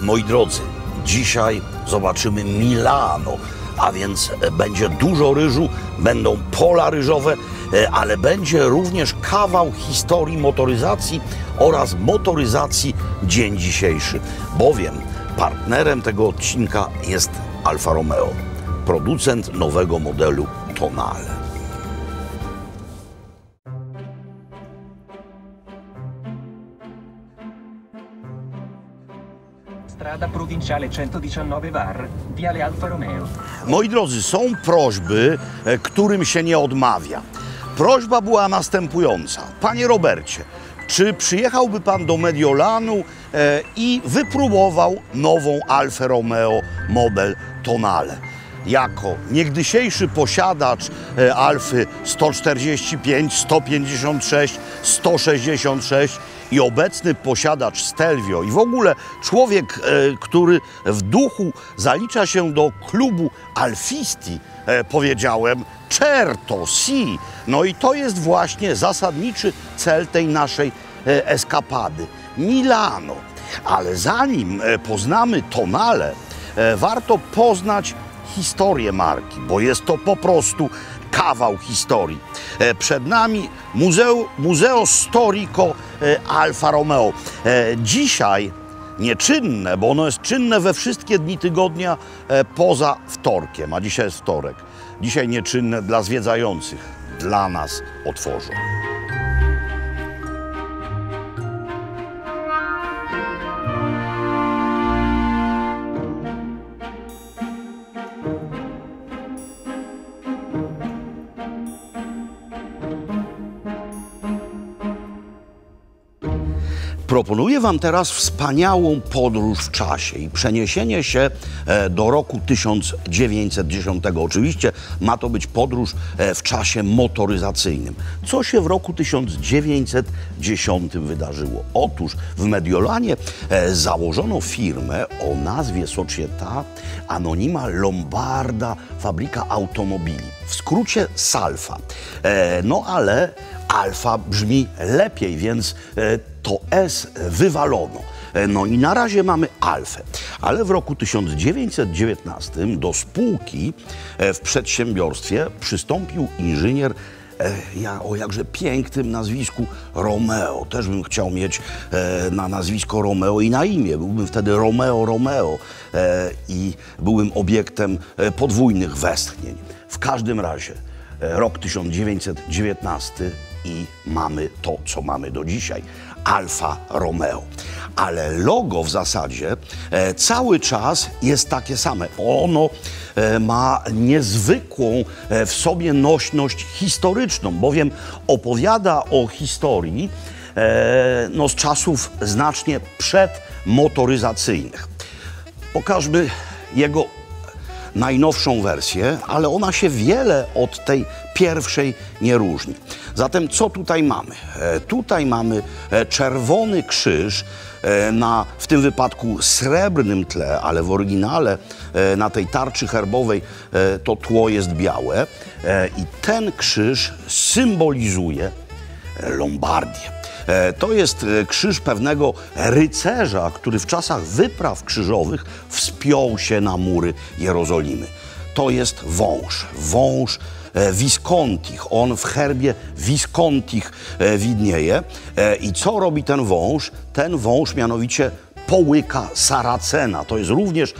Moi drodzy, dzisiaj zobaczymy Milano, a więc będzie dużo ryżu, będą pola ryżowe, ale będzie również kawał historii motoryzacji oraz motoryzacji dzień dzisiejszy, bowiem partnerem tego odcinka jest Alfa Romeo, producent nowego modelu Tonale. Strada provinciale 119 Var, Viale Alfa Romeo. Moi drodzy, są prośby, którym się nie odmawia. Prośba była następująca. Panie Robercie, czy przyjechałby pan do Mediolanu i wypróbował nową Alfę Romeo model Tonale? Jako niegdysiejszy posiadacz Alfy 145, 156, 166 i obecny posiadacz Stelvio i w ogóle człowiek, który w duchu zalicza się do klubu Alfisti, powiedziałem certo si. No i to jest właśnie zasadniczy cel tej naszej eskapady. Milano. Ale zanim poznamy Tonale, warto poznać historię marki, bo jest to po prostu kawał historii. Przed nami Museo Storico Alfa Romeo. Dzisiaj nieczynne, bo ono jest czynne we wszystkie dni tygodnia poza wtorkiem, a dzisiaj jest wtorek. Dzisiaj nieczynne dla zwiedzających, dla nas otworzą. Proponuję wam teraz wspaniałą podróż w czasie i przeniesienie się do roku 1910. Oczywiście ma to być podróż w czasie motoryzacyjnym. Co się w roku 1910 wydarzyło? Otóż w Mediolanie założono firmę o nazwie Società Anonima Lombarda Fabbrica Automobili. W skrócie SALFA. No ale Alfa brzmi lepiej, więc to S wywalono. No i na razie mamy Alfę. Ale w roku 1919 do spółki w przedsiębiorstwie przystąpił inżynier o jakże pięknym nazwisku Romeo. Też bym chciał mieć na nazwisko Romeo i na imię. Byłbym wtedy Romeo i byłbym obiektem podwójnych westchnień. W każdym razie rok 1919 i mamy to, co mamy do dzisiaj. Alfa Romeo. Ale logo w zasadzie cały czas jest takie same. Ono ma niezwykłą w sobie nośność historyczną, bowiem opowiada o historii z czasów znacznie przedmotoryzacyjnych. Pokażmy jego najnowszą wersję, ale ona się wiele od tej pierwszej nie różni. Zatem co tutaj mamy? Tutaj mamy czerwony krzyż na, w tym wypadku, srebrnym tle, ale w oryginale na tej tarczy herbowej to tło jest białe i ten krzyż symbolizuje Lombardię. To jest krzyż pewnego rycerza, który w czasach wypraw krzyżowych wspiął się na mury Jerozolimy. To jest wąż Viscontich. On w herbie Viscontich widnieje. I co robi ten wąż? Ten wąż mianowicie połyka Saracena. To jest również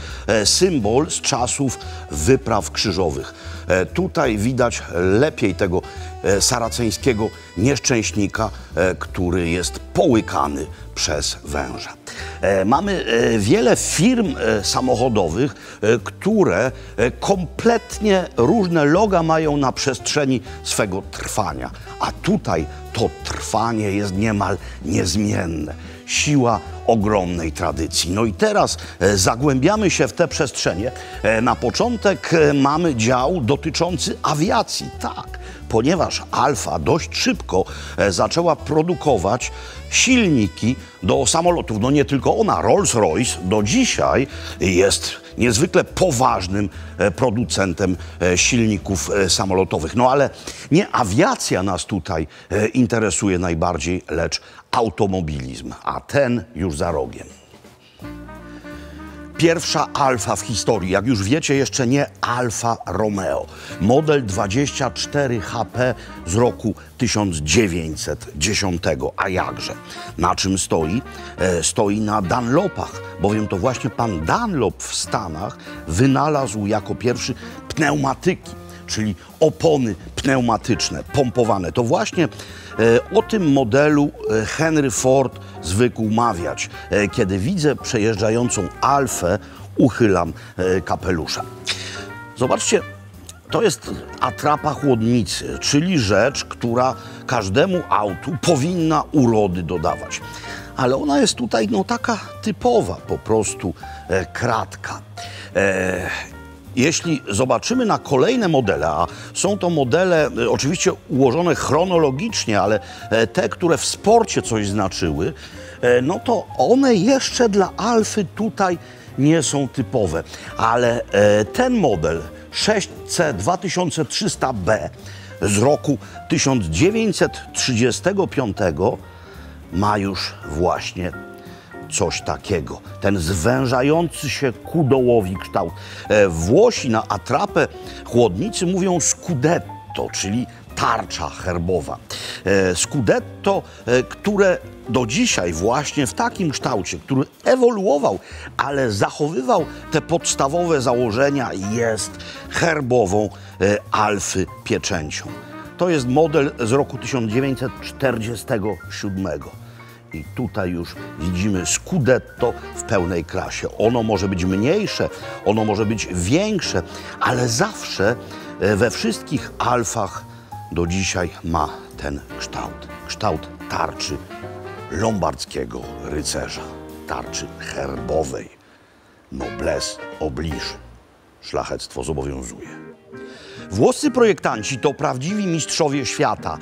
symbol z czasów wypraw krzyżowych. Tutaj widać lepiej tego saraceńskiego nieszczęśnika, który jest połykany przez węża. Mamy wiele firm samochodowych, które kompletnie różne loga mają na przestrzeni swego trwania. A tutaj to trwanie jest niemal niezmienne. Siła ogromnej tradycji. No i teraz zagłębiamy się w te przestrzenie. Na początek mamy dział dotyczący awiacji. Tak, ponieważ Alfa dość szybko zaczęła produkować silniki do samolotów. No nie tylko ona, Rolls-Royce do dzisiaj jest niezwykle poważnym producentem silników samolotowych. No ale nie awiacja nas tutaj interesuje najbardziej, lecz automobilizm, a ten już za rogiem. Pierwsza Alfa w historii, jak już wiecie, jeszcze nie Alfa Romeo. Model 24 HP z roku 1910. A jakże? Na czym stoi? Stoi na Dunlopach, bowiem to właśnie pan Dunlop w Stanach wynalazł jako pierwszy pneumatyki, czyli opony pneumatyczne, pompowane. To właśnie o tym modelu Henry Ford zwykł mawiać. Kiedy widzę przejeżdżającą Alfę, uchylam kapelusza. Zobaczcie, to jest atrapa chłodnicy, czyli rzecz, która każdemu autu powinna urody dodawać. Ale ona jest tutaj no taka typowa, po prostu kratka. Jeśli zobaczymy na kolejne modele, a są to modele oczywiście ułożone chronologicznie, ale te, które w sporcie coś znaczyły, no to one jeszcze dla Alfy tutaj nie są typowe. Ale ten model 6C2300B z roku 1935 ma już właśnie coś takiego. Ten zwężający się ku dołowi kształt. Włosi na atrapę chłodnicy mówią scudetto, czyli tarcza herbowa. Scudetto, które do dzisiaj właśnie w takim kształcie, który ewoluował, ale zachowywał te podstawowe założenia, jest herbową Alfy pieczęcią. To jest model z roku 1947. I tutaj już widzimy scudetto w pełnej krasie. Ono może być mniejsze, ono może być większe, ale zawsze we wszystkich Alfach do dzisiaj ma ten kształt. Kształt tarczy lombardzkiego rycerza, tarczy herbowej. Noblesse oblige. Szlachectwo zobowiązuje. Włoscy projektanci to prawdziwi mistrzowie świata.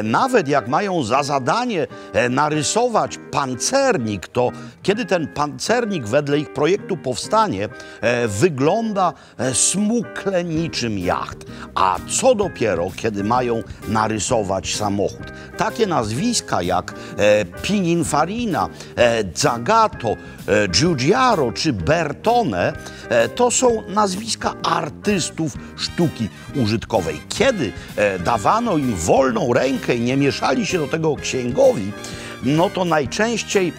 Nawet jak mają za zadanie narysować pancernik, to kiedy ten pancernik wedle ich projektu powstanie, wygląda smukle niczym jacht. A co dopiero, kiedy mają narysować samochód. Takie nazwiska jak Pininfarina, Zagato, Giugiaro czy Bertone to są nazwiska artystów sztuki użytkowej. Kiedy dawano im wolną rękę i nie mieszali się do tego księgowi, no to najczęściej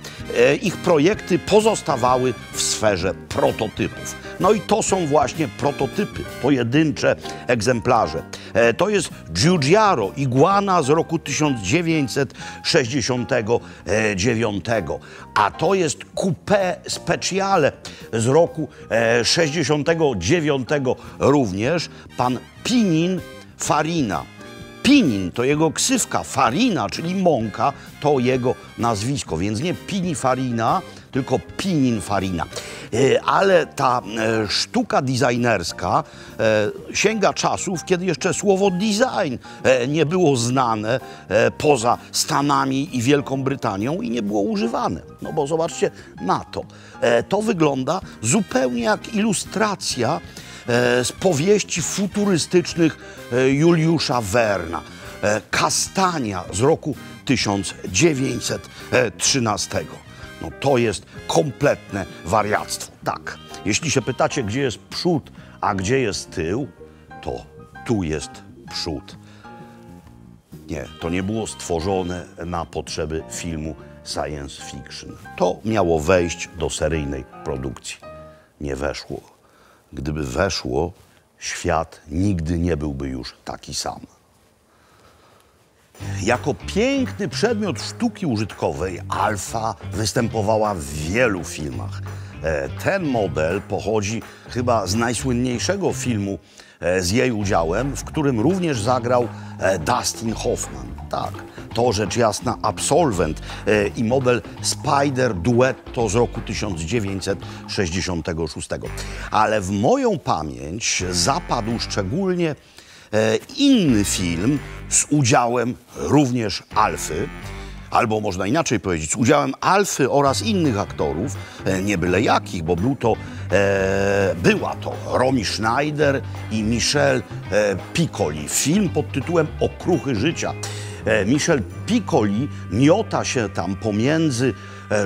ich projekty pozostawały w sferze prototypów. No i to są właśnie prototypy, pojedyncze egzemplarze. To jest Giugiaro, Iguana z roku 1969, a to jest Coupé Speciale z roku 69 również, pan Pininfarina. Pinin to jego ksywka, Farina, czyli mąka, to jego nazwisko, więc nie Pininfarina, tylko Pininfarina. Ale ta sztuka designerska sięga czasów, kiedy jeszcze słowo design nie było znane poza Stanami i Wielką Brytanią i nie było używane. No bo zobaczcie na to. To wygląda zupełnie jak ilustracja z powieści futurystycznych Juliusza Werna. Kastania z roku 1913. No to jest kompletne wariactwo. Tak, jeśli się pytacie, gdzie jest przód, a gdzie jest tył, to tu jest przód. Nie, to nie było stworzone na potrzeby filmu science fiction. To miało wejść do seryjnej produkcji. Nie weszło. Gdyby weszło, świat nigdy nie byłby już taki sam. Jako piękny przedmiot sztuki użytkowej Alfa występowała w wielu filmach. Ten model pochodzi chyba z najsłynniejszego filmu z jej udziałem, w którym również zagrał Dustin Hoffman. Tak, to rzecz jasna Absolwent i model Spider Duetto z roku 1966. Ale w moją pamięć zapadł szczególnie inny film z udziałem również Alfy, albo można inaczej powiedzieć, z udziałem Alfy oraz innych aktorów, nie byle jakich, bo była to Romy Schneider i Michel Piccoli. Film pod tytułem Okruchy życia. Michel Piccoli miota się tam pomiędzy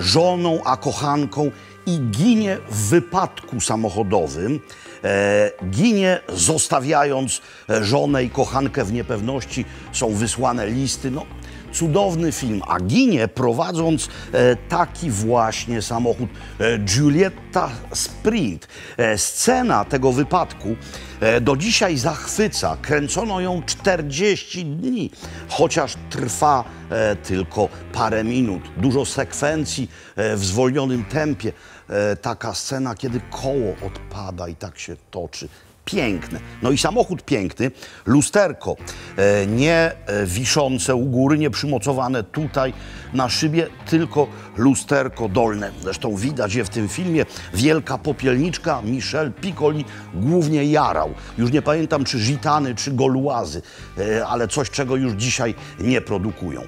żoną a kochanką i ginie w wypadku samochodowym. Ginie zostawiając żonę i kochankę w niepewności. Są wysłane listy. No, cudowny film, a ginie prowadząc taki właśnie samochód Giulietta Sprint. Scena tego wypadku do dzisiaj zachwyca. Kręcono ją 40 dni, chociaż trwa tylko parę minut. Dużo sekwencji w zwolnionym tempie. Taka scena, kiedy koło odpada i tak się toczy. Piękne. No i samochód piękny, lusterko nie wiszące u góry, nie przymocowane tutaj na szybie, tylko lusterko dolne. Zresztą widać je w tym filmie. Wielka popielniczka, Michel Piccoli głównie jarał. Już nie pamiętam, czy Gitany, czy Goluazy, ale coś, czego już dzisiaj nie produkują.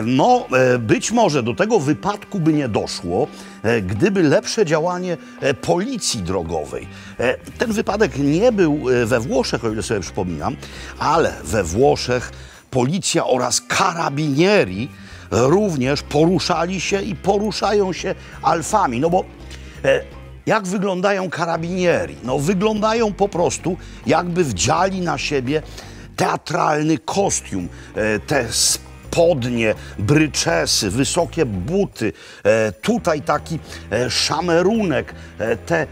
No, być może do tego wypadku by nie doszło, gdyby lepsze działanie policji drogowej. Ten wypadek nie był we Włoszech, o ile sobie przypominam, ale we Włoszech policja oraz karabinieri również poruszali się i poruszają się alfami. No bo jak wyglądają karabinieri? No wyglądają po prostu, jakby wdziali na siebie teatralny kostium. Te spodnie, bryczesy, wysokie buty, tutaj taki szamerunek, te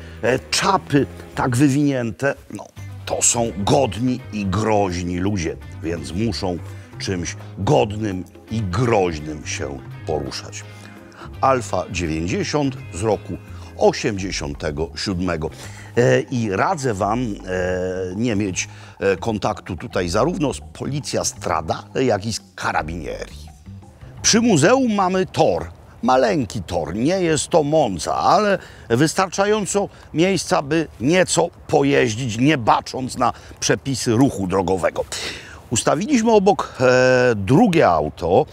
czapy tak wywinięte, no to są godni i groźni ludzie, więc muszą czymś godnym i groźnym się poruszać. Alfa 90 z roku 87. I radzę wam nie mieć kontaktu tutaj zarówno z Polizia Stradale, jak i z karabinieri. Przy muzeum mamy tor. Maleńki tor, nie jest to Monza, ale wystarczająco miejsca, by nieco pojeździć, nie bacząc na przepisy ruchu drogowego. Ustawiliśmy obok drugie auto,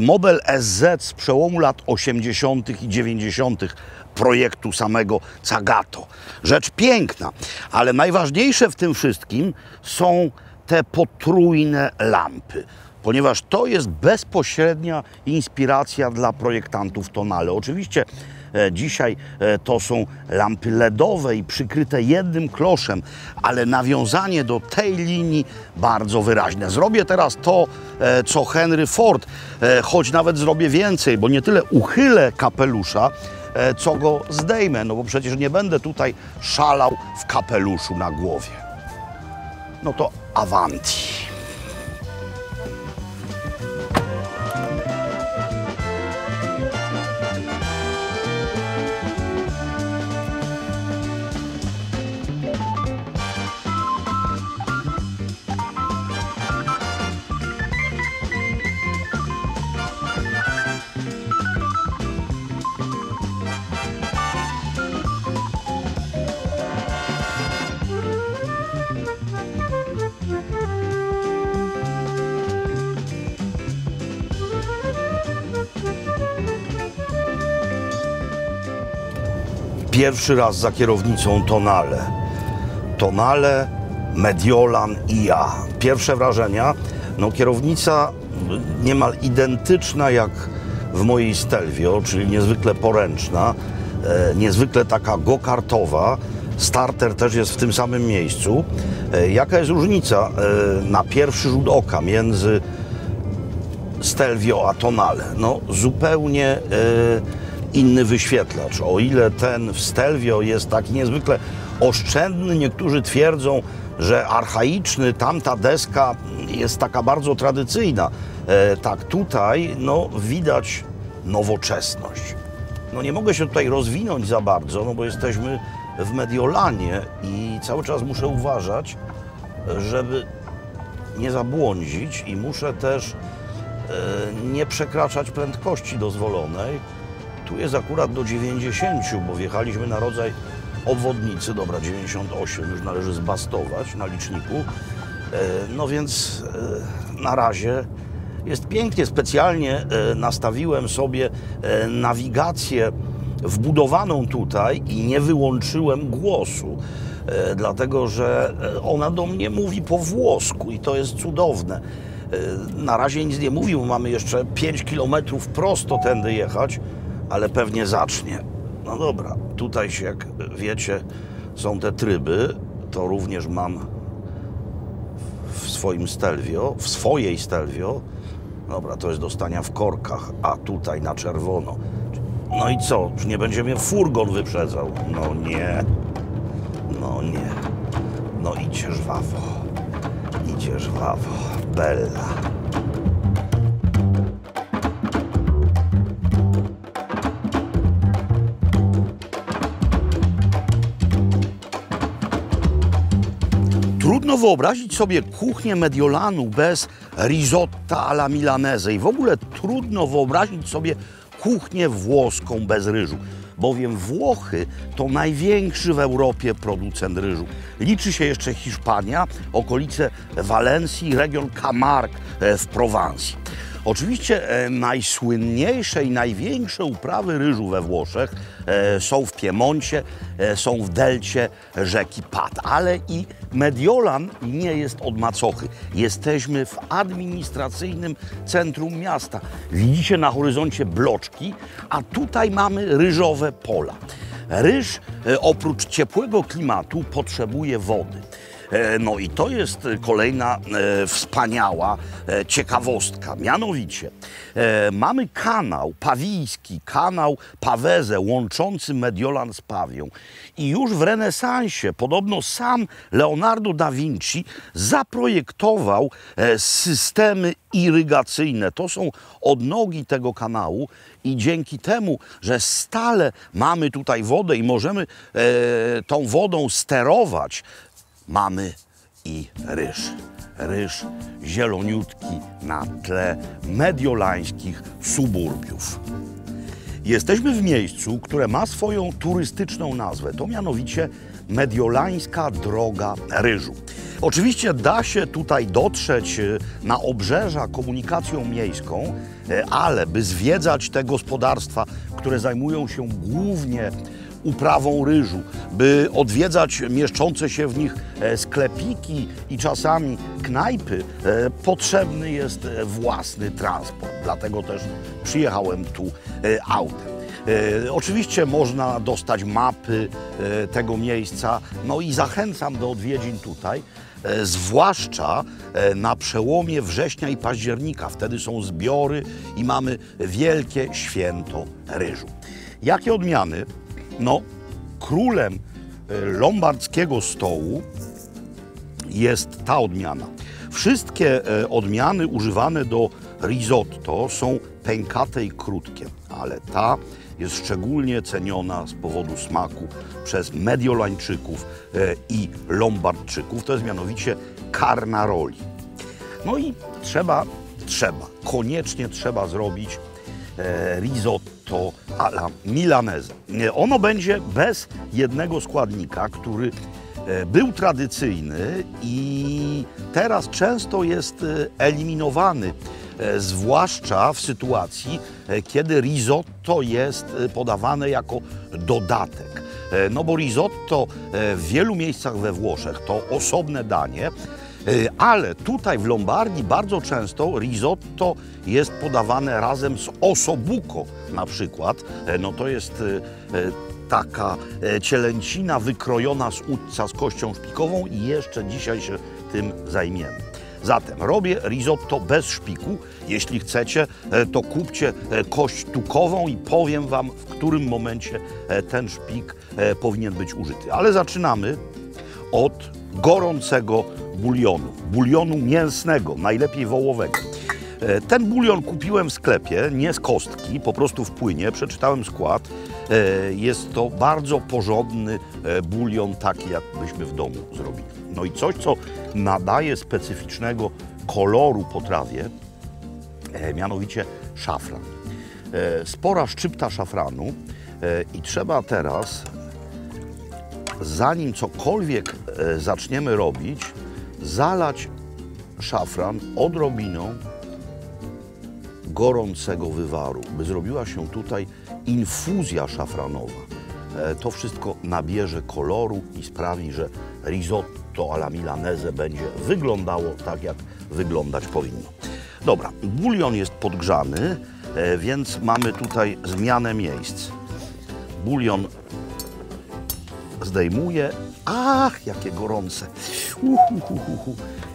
model SZ z przełomu lat 80. i 90. projektu samego Zagato. Rzecz piękna, ale najważniejsze w tym wszystkim są te potrójne lampy, ponieważ to jest bezpośrednia inspiracja dla projektantów Tonale. Oczywiście dzisiaj to są lampy LEDowe i przykryte jednym kloszem, ale nawiązanie do tej linii bardzo wyraźne. Zrobię teraz to, co Henry Ford, choć nawet zrobię więcej, bo nie tyle uchylę kapelusza, co go zdejmę, no bo przecież nie będę tutaj szalał w kapeluszu na głowie. No to avanti. Pierwszy raz za kierownicą Tonale. Tonale, Mediolan i ja. Pierwsze wrażenia, no kierownica niemal identyczna jak w mojej Stelvio, czyli niezwykle poręczna, niezwykle taka go-kartowa. Starter też jest w tym samym miejscu. Jaka jest różnica na pierwszy rzut oka między Stelvio a Tonale? No zupełnie inny wyświetlacz. O ile ten w Stelvio jest taki niezwykle oszczędny, niektórzy twierdzą, że archaiczny, tamta deska jest taka bardzo tradycyjna. Tak tutaj no, widać nowoczesność. No nie mogę się tutaj rozwinąć za bardzo, no bo jesteśmy w Mediolanie i cały czas muszę uważać, żeby nie zabłądzić i muszę też nie przekraczać prędkości dozwolonej. Tu jest akurat do 90, bo wjechaliśmy na rodzaj obwodnicy. Dobra, 98 już należy zbastować na liczniku. No więc na razie jest pięknie. Specjalnie nastawiłem sobie nawigację wbudowaną tutaj i nie wyłączyłem głosu, dlatego że ona do mnie mówi po włosku i to jest cudowne. Na razie nic nie mówi, bo mamy jeszcze 5 km prosto tędy jechać, ale pewnie zacznie. No dobra, tutaj się, jak wiecie, są te tryby. To również mam w swojej Stelvio. Dobra, to jest do stania w korkach, a tutaj na czerwono. No i co? Czy nie będzie mnie furgon wyprzedzał? No nie. No nie. No idzie żwawo. Idzie żwawo. Bella. Trudno wyobrazić sobie kuchnię Mediolanu bez risotta alla milanese i w ogóle trudno wyobrazić sobie kuchnię włoską bez ryżu, bowiem Włochy to największy w Europie producent ryżu. Liczy się jeszcze Hiszpania, okolice Walencji, region Camargue w Prowansji. Oczywiście najsłynniejsze i największe uprawy ryżu we Włoszech są w Piemoncie, są w delcie rzeki Pat, ale i Mediolan nie jest od macochy. Jesteśmy w administracyjnym centrum miasta. Widzicie na horyzoncie bloczki, a tutaj mamy ryżowe pola. Ryż oprócz ciepłego klimatu potrzebuje wody. No i to jest kolejna wspaniała ciekawostka. Mianowicie mamy kanał pawijski, kanał Pavese łączący Mediolan z Pawią. I już w renesansie podobno sam Leonardo da Vinci zaprojektował systemy irygacyjne. To są odnogi tego kanału i dzięki temu, że stale mamy tutaj wodę i możemy tą wodą sterować, mamy i ryż. Ryż zieloniutki na tle mediolańskich suburbiów. Jesteśmy w miejscu, które ma swoją turystyczną nazwę. To mianowicie Mediolańska Droga Ryżu. Oczywiście da się tutaj dotrzeć na obrzeża komunikacją miejską, ale by zwiedzać te gospodarstwa, które zajmują się głównie uprawą ryżu, by odwiedzać mieszczące się w nich sklepiki i czasami knajpy, potrzebny jest własny transport. Dlatego też przyjechałem tu autem. Oczywiście można dostać mapy tego miejsca, no i zachęcam do odwiedzin tutaj, zwłaszcza na przełomie września i października. Wtedy są zbiory i mamy wielkie święto ryżu. Jakie odmiany? No, królem lombardzkiego stołu jest ta odmiana. Wszystkie odmiany używane do risotto są pękate i krótkie, ale ta jest szczególnie ceniona z powodu smaku przez Mediolańczyków i Lombardczyków. To jest mianowicie Carnaroli. No i koniecznie trzeba zrobić risotto alla milanese. Ono będzie bez jednego składnika, który był tradycyjny i teraz często jest eliminowany, zwłaszcza w sytuacji, kiedy risotto jest podawane jako dodatek. No bo risotto w wielu miejscach we Włoszech to osobne danie, ale tutaj w Lombardii bardzo często risotto jest podawane razem z ossobuco na przykład. No to jest taka cielęcina wykrojona z udca z kością szpikową i jeszcze dzisiaj się tym zajmiemy. Zatem robię risotto bez szpiku. Jeśli chcecie, to kupcie kość tukową i powiem Wam, w którym momencie ten szpik powinien być użyty. Ale zaczynamy od gorącego bulionu mięsnego, najlepiej wołowego. Ten bulion kupiłem w sklepie, nie z kostki, po prostu w płynie, przeczytałem skład. Jest to bardzo porządny bulion, taki jakbyśmy w domu zrobili. No i coś, co nadaje specyficznego koloru potrawie, mianowicie szafran. Spora szczypta szafranu i trzeba teraz, zanim cokolwiek zaczniemy robić, zalać szafran odrobiną gorącego wywaru, by zrobiła się tutaj infuzja szafranowa. To wszystko nabierze koloru i sprawi, że risotto alla milanese będzie wyglądało tak, jak wyglądać powinno. Dobra, bulion jest podgrzany, więc mamy tutaj zmianę miejsc. bulion zdejmuję. Ach, jakie gorące.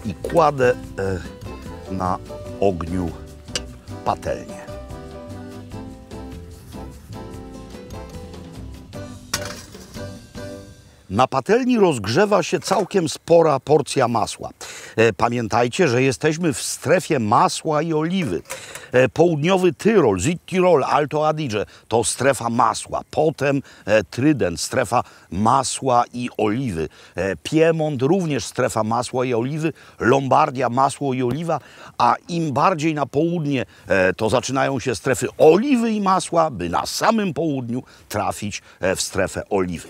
I kładę na ogniu patelnię. Na patelni rozgrzewa się całkiem spora porcja masła. Pamiętajcie, że jesteśmy w strefie masła i oliwy. Południowy Tyrol, Südtirol, Alto Adige to strefa masła. Potem Trydent, strefa masła i oliwy. Piemont również strefa masła i oliwy. Lombardia, masło i oliwa. A im bardziej na południe, to zaczynają się strefy oliwy i masła, by na samym południu trafić w strefę oliwy.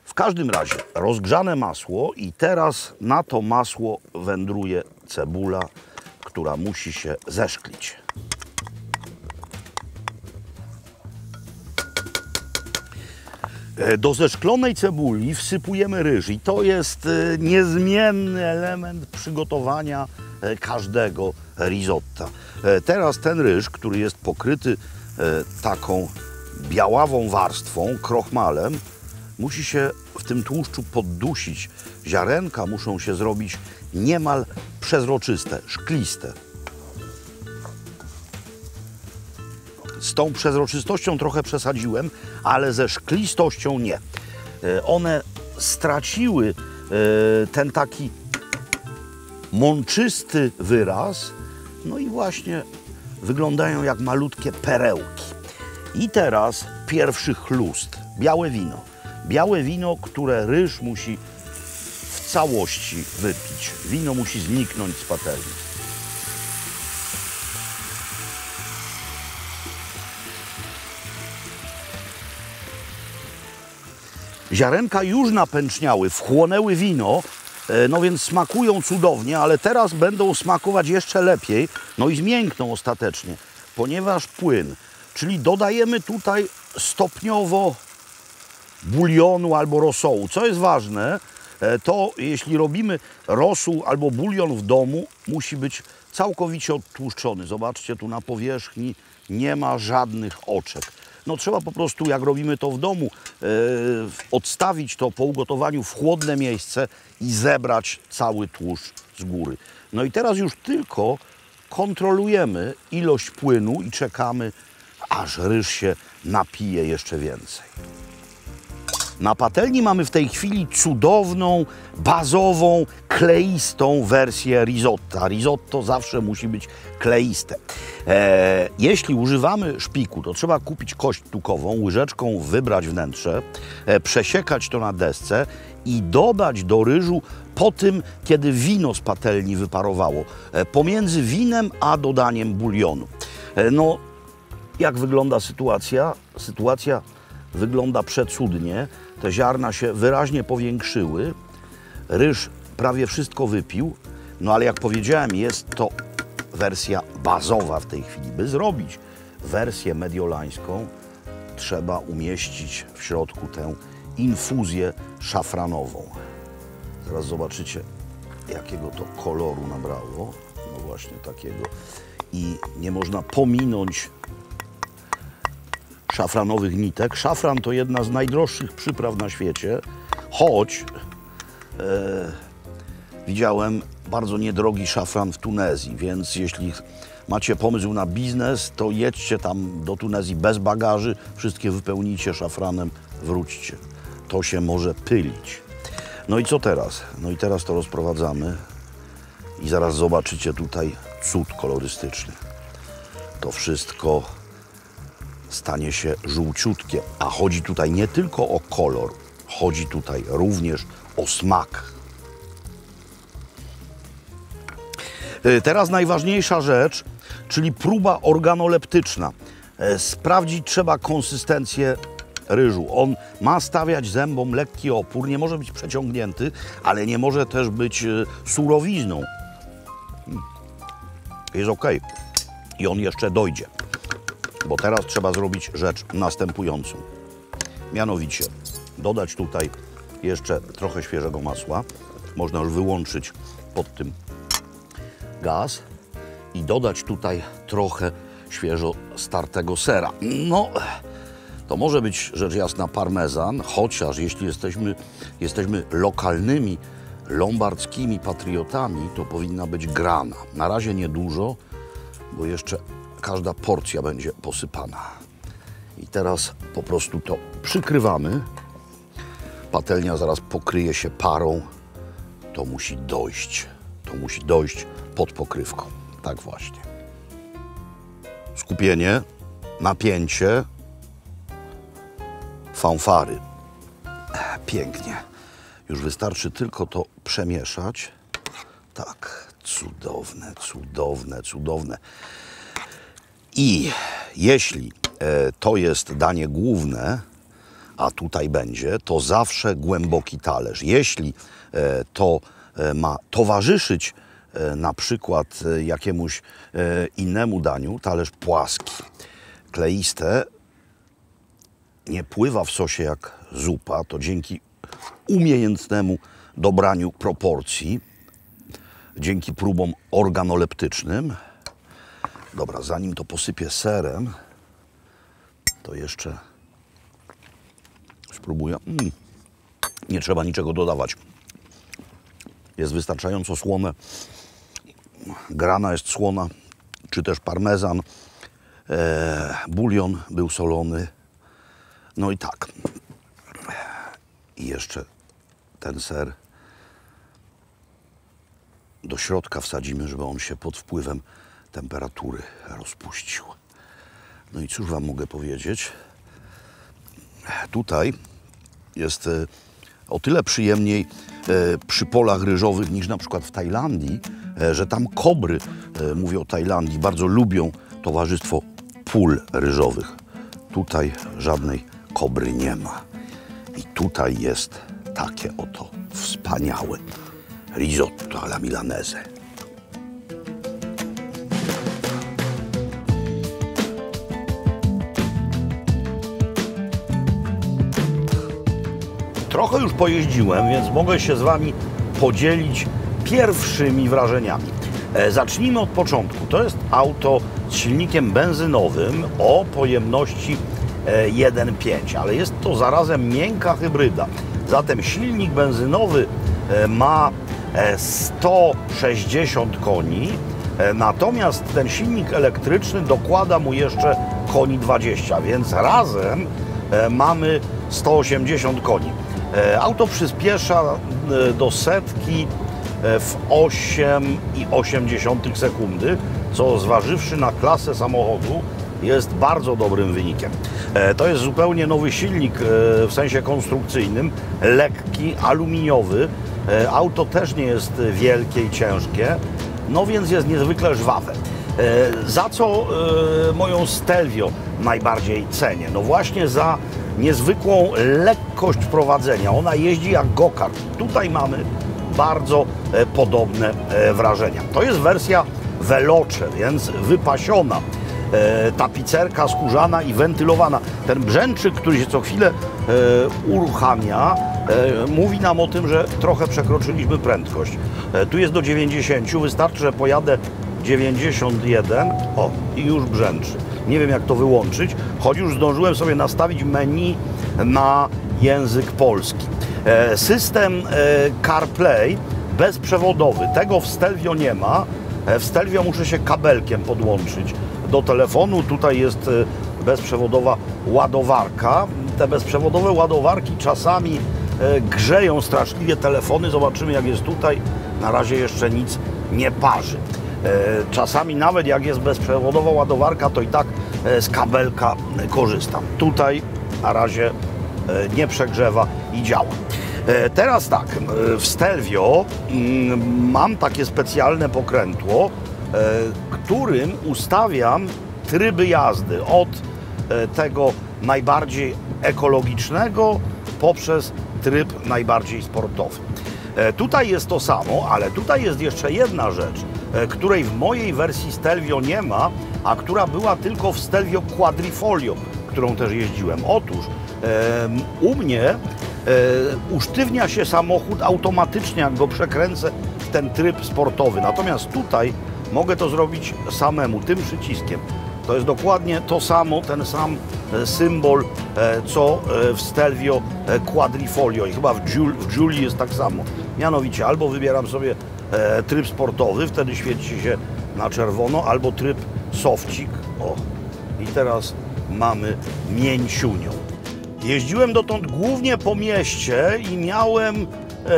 W każdym razie rozgrzane masło i teraz na to masło wędruje cebula, która musi się zeszklić. Do zeszklonej cebuli wsypujemy ryż i to jest niezmienny element przygotowania każdego risotta. Teraz ten ryż, który jest pokryty taką białawą warstwą, krochmalem, musi się w tym tłuszczu poddusić. Ziarenka muszą się zrobić niemal przezroczyste, szkliste. Z tą przezroczystością trochę przesadziłem, ale ze szklistością nie. One straciły ten taki mączysty wyraz, no i właśnie wyglądają jak malutkie perełki. I teraz pierwszy chlust, białe wino. Białe wino, które ryż musi w całości wypić. Wino musi zniknąć z patelni. Ziarenka już napęczniały, wchłonęły wino, no więc smakują cudownie, ale teraz będą smakować jeszcze lepiej, no i zmiękną ostatecznie, ponieważ płyn, czyli dodajemy tutaj stopniowo bulionu albo rosołu. Co jest ważne, to jeśli robimy rosół albo bulion w domu, musi być całkowicie odtłuszczony. Zobaczcie, tu na powierzchni nie ma żadnych oczek. No trzeba po prostu, jak robimy to w domu, odstawić to po ugotowaniu w chłodne miejsce i zebrać cały tłuszcz z góry. No i teraz już tylko kontrolujemy ilość płynu i czekamy, aż ryż się napije jeszcze więcej. Na patelni mamy w tej chwili cudowną, bazową, kleistą wersję risotta. Risotto zawsze musi być kleiste. Jeśli używamy szpiku, to trzeba kupić kość tukową, łyżeczką wybrać wnętrze, przesiekać to na desce i dodać do ryżu po tym, kiedy wino z patelni wyparowało. Pomiędzy winem a dodaniem bulionu. No, jak wygląda sytuacja? Sytuacja wygląda przecudnie. Te ziarna się wyraźnie powiększyły. Ryż prawie wszystko wypił. No ale jak powiedziałem, jest to wersja bazowa w tej chwili. By zrobić wersję mediolańską, trzeba umieścić w środku tę infuzję szafranową. Zaraz zobaczycie, jakiego to koloru nabrało. No właśnie takiego. I nie można pominąć szafranowych nitek. Szafran to jedna z najdroższych przypraw na świecie, choć widziałem bardzo niedrogi szafran w Tunezji, więc jeśli macie pomysł na biznes, to jedźcie tam do Tunezji bez bagaży, wszystkie wypełnijcie szafranem, wróćcie. To się może pylić. No i co teraz? No i teraz to rozprowadzamy i zaraz zobaczycie tutaj cud kolorystyczny. To wszystko stanie się żółciutkie, a chodzi tutaj nie tylko o kolor, chodzi tutaj również o smak. Teraz najważniejsza rzecz, czyli próba organoleptyczna. Sprawdzić trzeba konsystencję ryżu. On ma stawiać zębom lekki opór, nie może być przeciągnięty, ale nie może też być surowizną. Jest ok. I on jeszcze dojdzie. Bo teraz trzeba zrobić rzecz następującą. Mianowicie dodać tutaj jeszcze trochę świeżego masła. Można już wyłączyć pod tym gaz i dodać tutaj trochę świeżo startego sera. No, To może być rzecz jasna parmezan, chociaż jeśli jesteśmy lokalnymi, lombardzkimi patriotami, to powinna być grana. Na razie niedużo, bo jeszcze każda porcja będzie posypana. I teraz po prostu to przykrywamy. Patelnia zaraz pokryje się parą. To musi dojść pod pokrywką. Tak właśnie. Skupienie, napięcie, fanfary. Pięknie. Już wystarczy tylko to przemieszać. Tak, cudowne, cudowne, cudowne. I jeśli to jest danie główne, a tutaj będzie, to zawsze głęboki talerz. Jeśli to ma towarzyszyć na przykład jakiemuś innemu daniu, talerz płaski, kleiste, nie pływa w sosie jak zupa, to dzięki umiejętnemu dobraniu proporcji, dzięki próbom organoleptycznym. Dobra, zanim to posypię serem, to jeszcze spróbuję. Nie trzeba niczego dodawać. Jest wystarczająco słone. Grana jest słona, czy też parmezan. Bulion był solony. No i tak. I jeszcze ten ser do środka wsadzimy, żeby on się pod wpływem temperatury rozpuścił. No i cóż wam mogę powiedzieć? Tutaj jest o tyle przyjemniej przy polach ryżowych niż na przykład w Tajlandii, że tam kobry, mówię o Tajlandii, bardzo lubią towarzystwo pól ryżowych. Tutaj żadnej kobry nie ma. I tutaj jest takie oto wspaniałe risotto alla milanese. Trochę już pojeździłem, więc mogę się z wami podzielić pierwszymi wrażeniami. Zacznijmy od początku. To jest auto z silnikiem benzynowym o pojemności 1,5, ale jest to zarazem miękka hybryda. Zatem silnik benzynowy ma 160 koni, natomiast ten silnik elektryczny dokłada mu jeszcze koni 20, więc razem mamy 180 koni. Auto przyspiesza do setki w 8,8 sekundy, co zważywszy na klasę samochodu jest bardzo dobrym wynikiem. To jest zupełnie nowy silnik w sensie konstrukcyjnym, lekki, aluminiowy. Auto też nie jest wielkie i ciężkie, no więc jest niezwykle żwawe. Za co moją Stelvio najbardziej cenię? No właśnie za niezwykłą lekkość prowadzenia. Ona jeździ jak go-kart. Tutaj mamy bardzo podobne wrażenia. To jest wersja Veloce, więc wypasiona. Tapicerka skórzana i wentylowana. Ten brzęczyk, który się co chwilę uruchamia, mówi nam o tym, że trochę przekroczyliśmy prędkość. Tu jest do 90, wystarczy, że pojadę 91, o, i już brzęczy. Nie wiem, jak to wyłączyć, choć już zdążyłem sobie nastawić menu na język polski. System CarPlay bezprzewodowy, tego w Stelvio nie ma. W Stelvio muszę się kabelkiem podłączyć do telefonu. Tutaj jest bezprzewodowa ładowarka. Te bezprzewodowe ładowarki czasami grzeją straszliwie telefony. Zobaczymy, jak jest tutaj. Na razie jeszcze nic nie parzy. Czasami nawet jak jest bezprzewodowa ładowarka, to i tak z kabelka korzystam. Tutaj na razie nie przegrzewa i działa. Teraz tak, w Stelvio mam takie specjalne pokrętło, którym ustawiam tryby jazdy od tego najbardziej ekologicznego poprzez tryb najbardziej sportowy. Tutaj jest to samo, ale tutaj jest jeszcze jedna rzecz, której w mojej wersji Stelvio nie ma, a która była tylko w Stelvio Quadrifoglio, którą też jeździłem. Otóż u mnie usztywnia się samochód automatycznie, jak go przekręcę w ten tryb sportowy. Natomiast tutaj mogę to zrobić samemu, tym przyciskiem. To jest dokładnie to samo, ten sam symbol, co w Stelvio Quadrifoglio i chyba w Giulii jest tak samo. Mianowicie albo wybieram sobie tryb sportowy, wtedy świeci się na czerwono, albo tryb sofcik. O, i teraz mamy mięciunią. Jeździłem dotąd głównie po mieście i miałem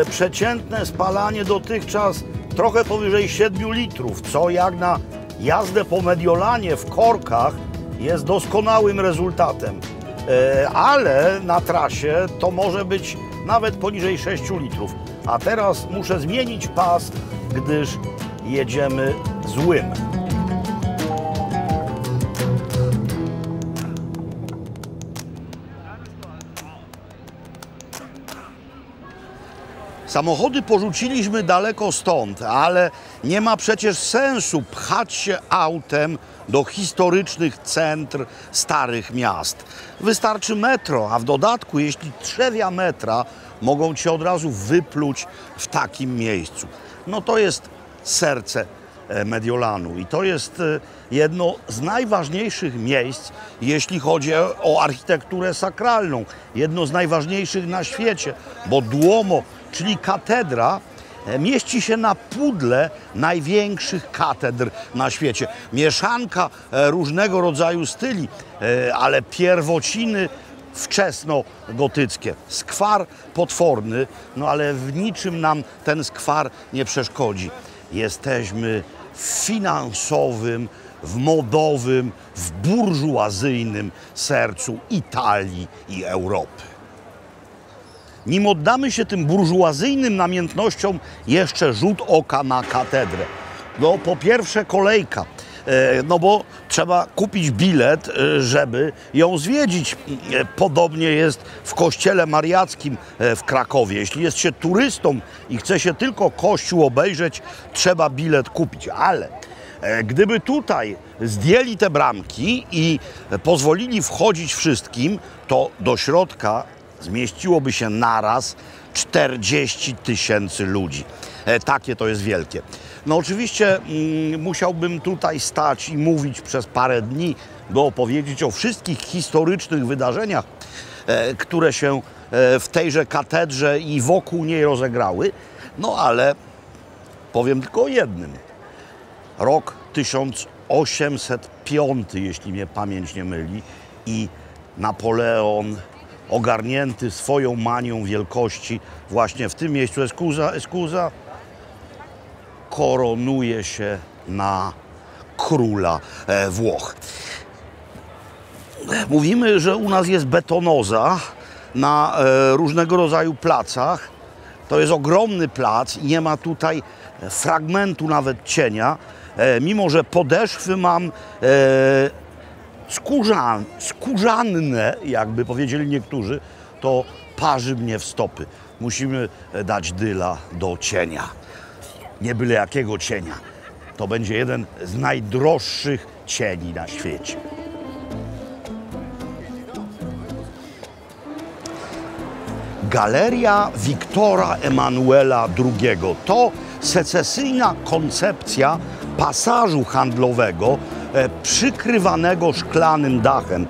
przeciętne spalanie dotychczas trochę powyżej 7 litrów, co jak na jazdę po Mediolanie w korkach jest doskonałym rezultatem. Ale na trasie to może być nawet poniżej 6 litrów. A teraz muszę zmienić pas, gdyż jedziemy złym. Samochody porzuciliśmy daleko stąd, ale nie ma przecież sensu pchać się autem do historycznych centr starych miast. Wystarczy metro, a w dodatku, jeśli trzewia metra mogą cię od razu wypluć w takim miejscu. No to jest serce Mediolanu i to jest jedno z najważniejszych miejsc, jeśli chodzi o architekturę sakralną. Jedno z najważniejszych na świecie, bo Duomo, czyli katedra, mieści się na pudle największych katedr na świecie. Mieszanka różnego rodzaju styli, ale pierwociny wczesnogotyckie. Skwar potworny, no ale w niczym nam ten skwar nie przeszkodzi. Jesteśmy w finansowym, w modowym, w burżuazyjnym sercu Italii i Europy. Nim oddamy się tym burżuazyjnym namiętnościom, jeszcze rzut oka na katedrę. No po pierwsze kolejka, no bo trzeba kupić bilet, żeby ją zwiedzić. Podobnie jest w kościele mariackim w Krakowie. Jeśli jest się turystą i chce się tylko kościół obejrzeć, trzeba bilet kupić. Ale gdyby tutaj zdjęli te bramki i pozwolili wchodzić wszystkim, to do środka zmieściłoby się naraz 40 000 ludzi. Takie to jest wielkie. No oczywiście musiałbym tutaj stać i mówić przez parę dni, by opowiedzieć o wszystkich historycznych wydarzeniach, które się w tejże katedrze i wokół niej rozegrały. No ale powiem tylko o jednym. Rok 1805, jeśli mnie pamięć nie myli, i Napoleon, ogarnięty swoją manią wielkości, właśnie w tym miejscu, Escusa, koronuje się na króla Włoch. Mówimy, że u nas jest betonoza na różnego rodzaju placach. To jest ogromny plac i nie ma tutaj fragmentu nawet cienia, mimo że podeszwy mam skórzanne, jakby powiedzieli niektórzy, to parzy mnie w stopy. Musimy dać dyla do cienia. Nie byle jakiego cienia. To będzie jeden z najdroższych cieni na świecie. Galeria Wiktora Emanuela II to secesyjna koncepcja pasażu handlowego przykrywanego szklanym dachem.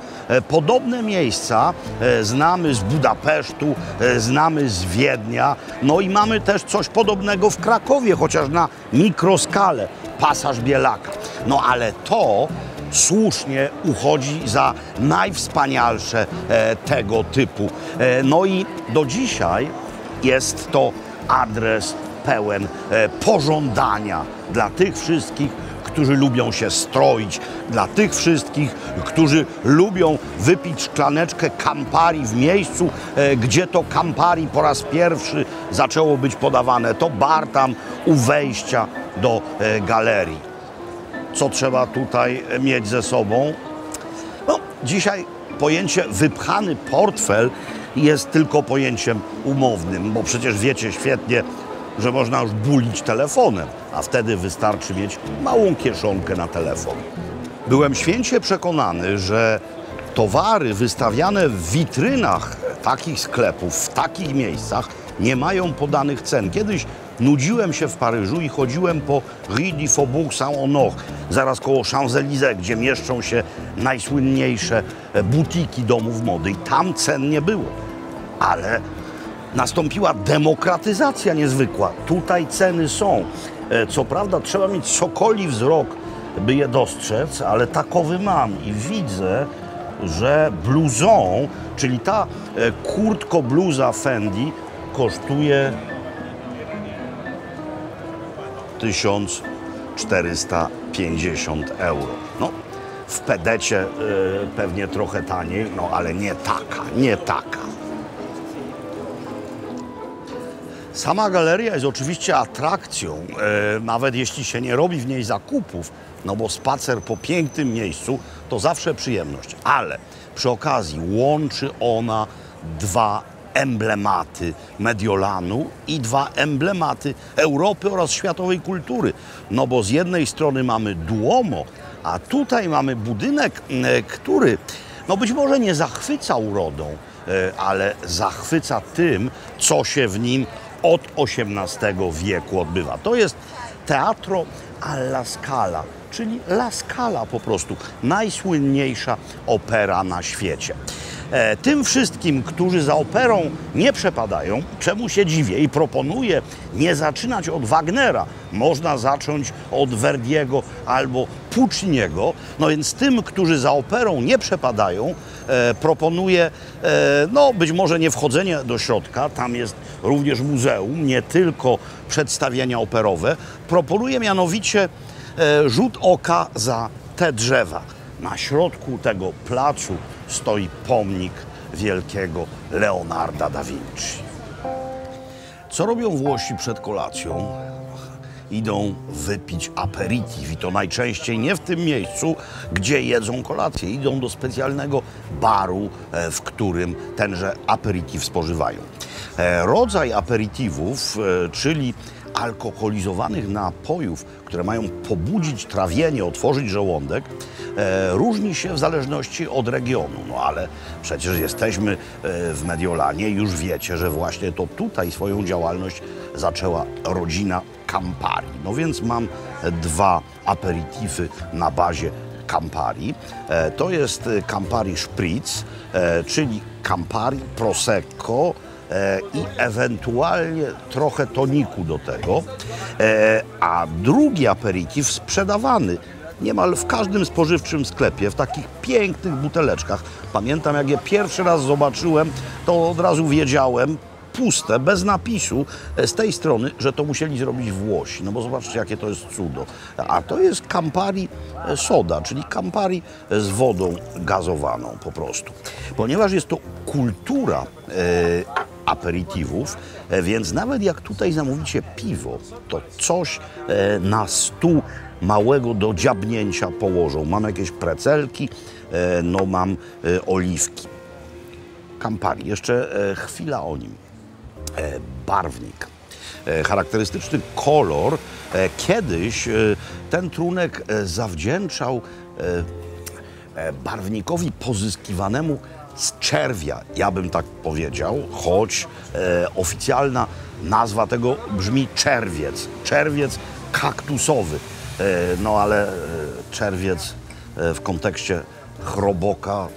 Podobne miejsca znamy z Budapesztu, znamy z Wiednia, no i mamy też coś podobnego w Krakowie, chociaż na mikroskalę, pasaż Bielaka. No ale to słusznie uchodzi za najwspanialsze tego typu. No i do dzisiaj jest to adres pełen pożądania dla tych wszystkich, którzy lubią się stroić, dla tych wszystkich, którzy lubią wypić szklaneczkę Campari w miejscu, gdzie to Campari po raz pierwszy zaczęło być podawane. To bar tam u wejścia do galerii. Co trzeba tutaj mieć ze sobą? No, dzisiaj pojęcie wypchany portfel jest tylko pojęciem umownym, bo przecież wiecie świetnie, że można już bulić telefonem, a wtedy wystarczy mieć małą kieszonkę na telefon. Byłem święcie przekonany, że towary wystawiane w witrynach takich sklepów, w takich miejscach nie mają podanych cen. Kiedyś nudziłem się w Paryżu i chodziłem po Rue du Faubourg Saint-Honoré, zaraz koło Champs-Élysées, gdzie mieszczą się najsłynniejsze butiki domów mody i tam cen nie było. Ale nastąpiła demokratyzacja niezwykła. Tutaj ceny są. Co prawda trzeba mieć sokoli wzrok, by je dostrzec, ale takowy mam i widzę, że bluzon, czyli ta kurtko-bluza Fendi kosztuje 1450 euro. No, w Pedecie pewnie trochę taniej, no ale nie taka, nie taka. Sama galeria jest oczywiście atrakcją, nawet jeśli się nie robi w niej zakupów, no bo spacer po pięknym miejscu to zawsze przyjemność, ale przy okazji łączy ona dwa emblematy Mediolanu i dwa emblematy Europy oraz światowej kultury. No bo z jednej strony mamy Duomo, a tutaj mamy budynek, który no być może nie zachwyca urodą, ale zachwyca tym, co się w nim od XVIII wieku odbywa. To jest Teatro alla Scala, czyli La Scala po prostu, najsłynniejsza opera na świecie. Tym wszystkim, którzy za operą nie przepadają, czemu się dziwię i proponuję nie zaczynać od Wagnera. Można zacząć od Verdiego albo Pucciniego. No więc tym, którzy za operą nie przepadają, proponuję, no być może nie wchodzenie do środka, tam jest również muzeum, nie tylko przedstawienia operowe. Proponuję mianowicie rzut oka za te drzewa. Na środku tego placu stoi pomnik wielkiego Leonarda da Vinci. Co robią Włosi przed kolacją? Idą wypić aperitif i to najczęściej nie w tym miejscu, gdzie jedzą kolację. Idą do specjalnego baru, w którym tenże aperitif spożywają. Rodzaj aperitivów, czyli alkoholizowanych napojów, które mają pobudzić trawienie, otworzyć żołądek, różni się w zależności od regionu. No ale przecież jesteśmy w Mediolanie i już wiecie, że właśnie to tutaj swoją działalność zaczęła rodzina Campari. No więc mam dwa aperitify na bazie Campari. To jest Campari Spritz, czyli Campari Prosecco, i ewentualnie trochę toniku do tego, a drugi aperitif sprzedawany niemal w każdym spożywczym sklepie, w takich pięknych buteleczkach. Pamiętam, jak je pierwszy raz zobaczyłem, to od razu wiedziałem, puste, bez napisu z tej strony, że to musieli zrobić Włosi. No bo zobaczcie, jakie to jest cudo. A to jest Campari soda, czyli Campari z wodą gazowaną po prostu. Ponieważ jest to kultura aperitivów, więc nawet jak tutaj zamówicie piwo, to coś na stół małego do dziabnięcia położą. Mam jakieś precelki, no mam oliwki. Campari, jeszcze chwila o nim. Barwnik. Charakterystyczny kolor. Kiedyś ten trunek zawdzięczał barwnikowi pozyskiwanemu z czerwia, ja bym tak powiedział, choć oficjalna nazwa tego brzmi czerwiec. Czerwiec kaktusowy. No ale czerwiec w kontekście chroboka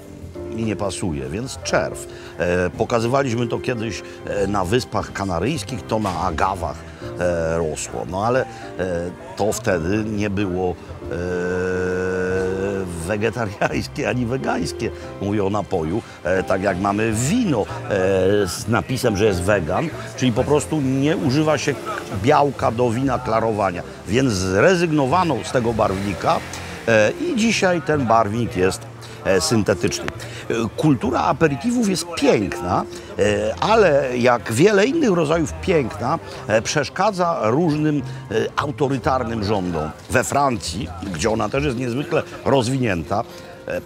mi nie pasuje, więc czerw. Pokazywaliśmy to kiedyś na Wyspach Kanaryjskich, to na agawach rosło. No ale to wtedy nie było wegetariańskie ani wegańskie, mówię o napoju, tak jak mamy wino z napisem, że jest wegan, czyli po prostu nie używa się białka do wina klarowania, więc zrezygnowano z tego barwnika i dzisiaj ten barwnik jest syntetyczny. Kultura aperitivów jest piękna, ale jak wiele innych rodzajów piękna przeszkadza różnym autorytarnym rządom. We Francji, gdzie ona też jest niezwykle rozwinięta,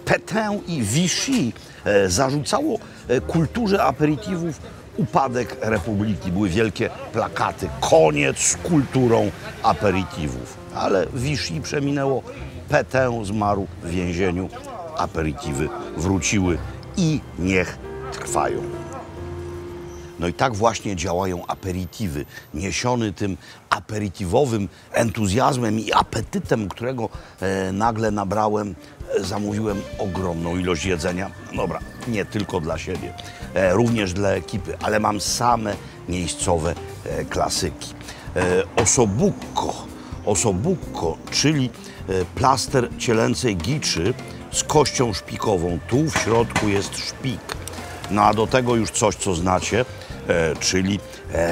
Pétain i Vichy zarzucało kulturze aperitivów upadek republiki. Były wielkie plakaty, koniec z kulturą aperitivów. Ale Vichy przeminęło, Pétain zmarł w więzieniu, aperitywy wróciły i niech trwają. No i tak właśnie działają aperitiwy. Niesiony tym aperitiwowym entuzjazmem i apetytem, którego nagle nabrałem, zamówiłem ogromną ilość jedzenia. Dobra, nie tylko dla siebie, również dla ekipy, ale mam same miejscowe klasyki. Osobukko, czyli plaster cielęcej giczy z kością szpikową. Tu w środku jest szpik. No a do tego już coś, co znacie, czyli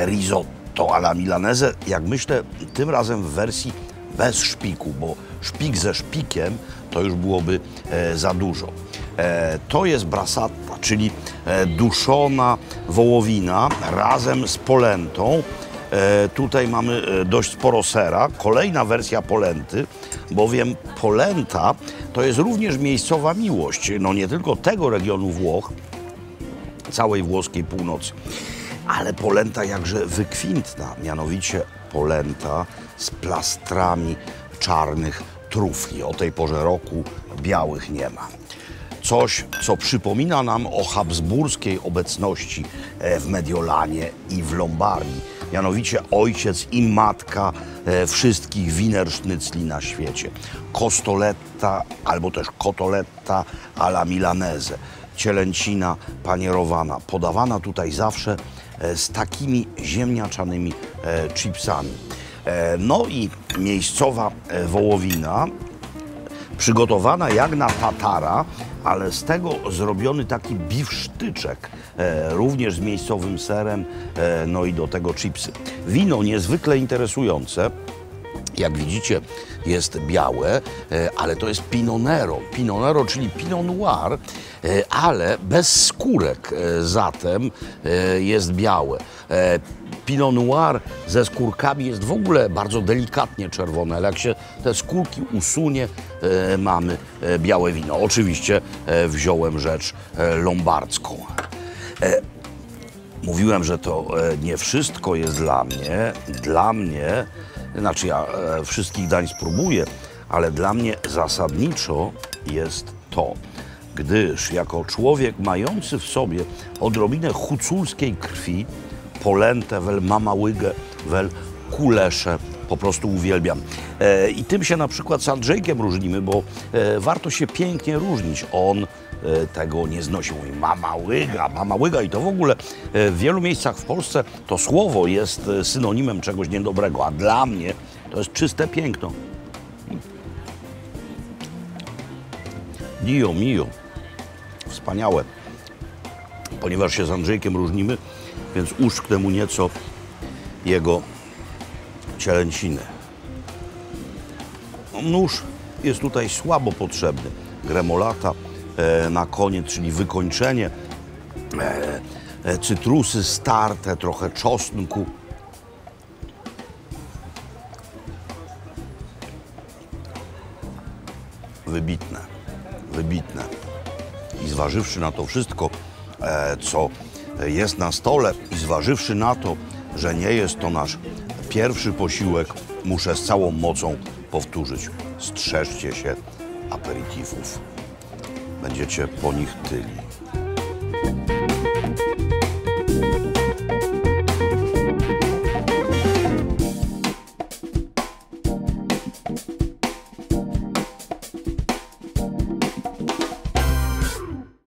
risotto alla milanese. Jak myślę, tym razem w wersji bez szpiku, bo szpik ze szpikiem to już byłoby za dużo. To jest brasatta, czyli duszona wołowina razem z polentą. Tutaj mamy dość sporo sera. Kolejna wersja polenty, bowiem polenta to jest również miejscowa miłość, no nie tylko tego regionu Włoch, całej włoskiej północy, ale polenta jakże wykwintna, mianowicie polenta z plastrami czarnych trufli. O tej porze roku białych nie ma. Coś, co przypomina nam o habsburskiej obecności w Mediolanie i w Lombardii. Mianowicie ojciec i matka wszystkich winer sznycli na świecie. Costoletta albo też cotoletta alla milanese. Cielęcina panierowana, podawana tutaj zawsze z takimi ziemniaczanymi chipsami. No i miejscowa wołowina, przygotowana jak na tatara, ale z tego zrobiony taki biwsztyczek, również z miejscowym serem, no i do tego chipsy. Wino niezwykle interesujące. Jak widzicie, jest białe, ale to jest Pinot Nero. Pinot Nero, czyli Pinot Noir, ale bez skórek zatem jest białe. Pinot Noir ze skórkami jest w ogóle bardzo delikatnie czerwone, ale jak się te skórki usunie, mamy białe wino. Oczywiście wziąłem rzecz lombardzką. Mówiłem, że to nie wszystko jest dla mnie. Dla mnie, znaczy ja wszystkich dań spróbuję, ale dla mnie zasadniczo jest to, gdyż jako człowiek mający w sobie odrobinę huculskiej krwi, polentę, wel mamałygę, wel kuleszę po prostu uwielbiam. I tym się na przykład z Andrzejkiem różnimy, bo warto się pięknie różnić. On tego nie znosi. Mówi mama łyga i to w ogóle w wielu miejscach w Polsce to słowo jest synonimem czegoś niedobrego, a dla mnie to jest czyste piękno. Dio mio. Wspaniałe. Ponieważ się z Andrzejkiem różnimy, więc uszczknę mu nieco jego cielęciny. Nóż jest tutaj słabo potrzebny. Gremolata na koniec, czyli wykończenie. Cytrusy starte, trochę czosnku. Wybitne, wybitne. I zważywszy na to wszystko, co jest na stole i zważywszy na to, że nie jest to nasz pierwszy posiłek, muszę z całą mocą powtórzyć. Strzeżcie się aperitifów. Będziecie po nich tyli.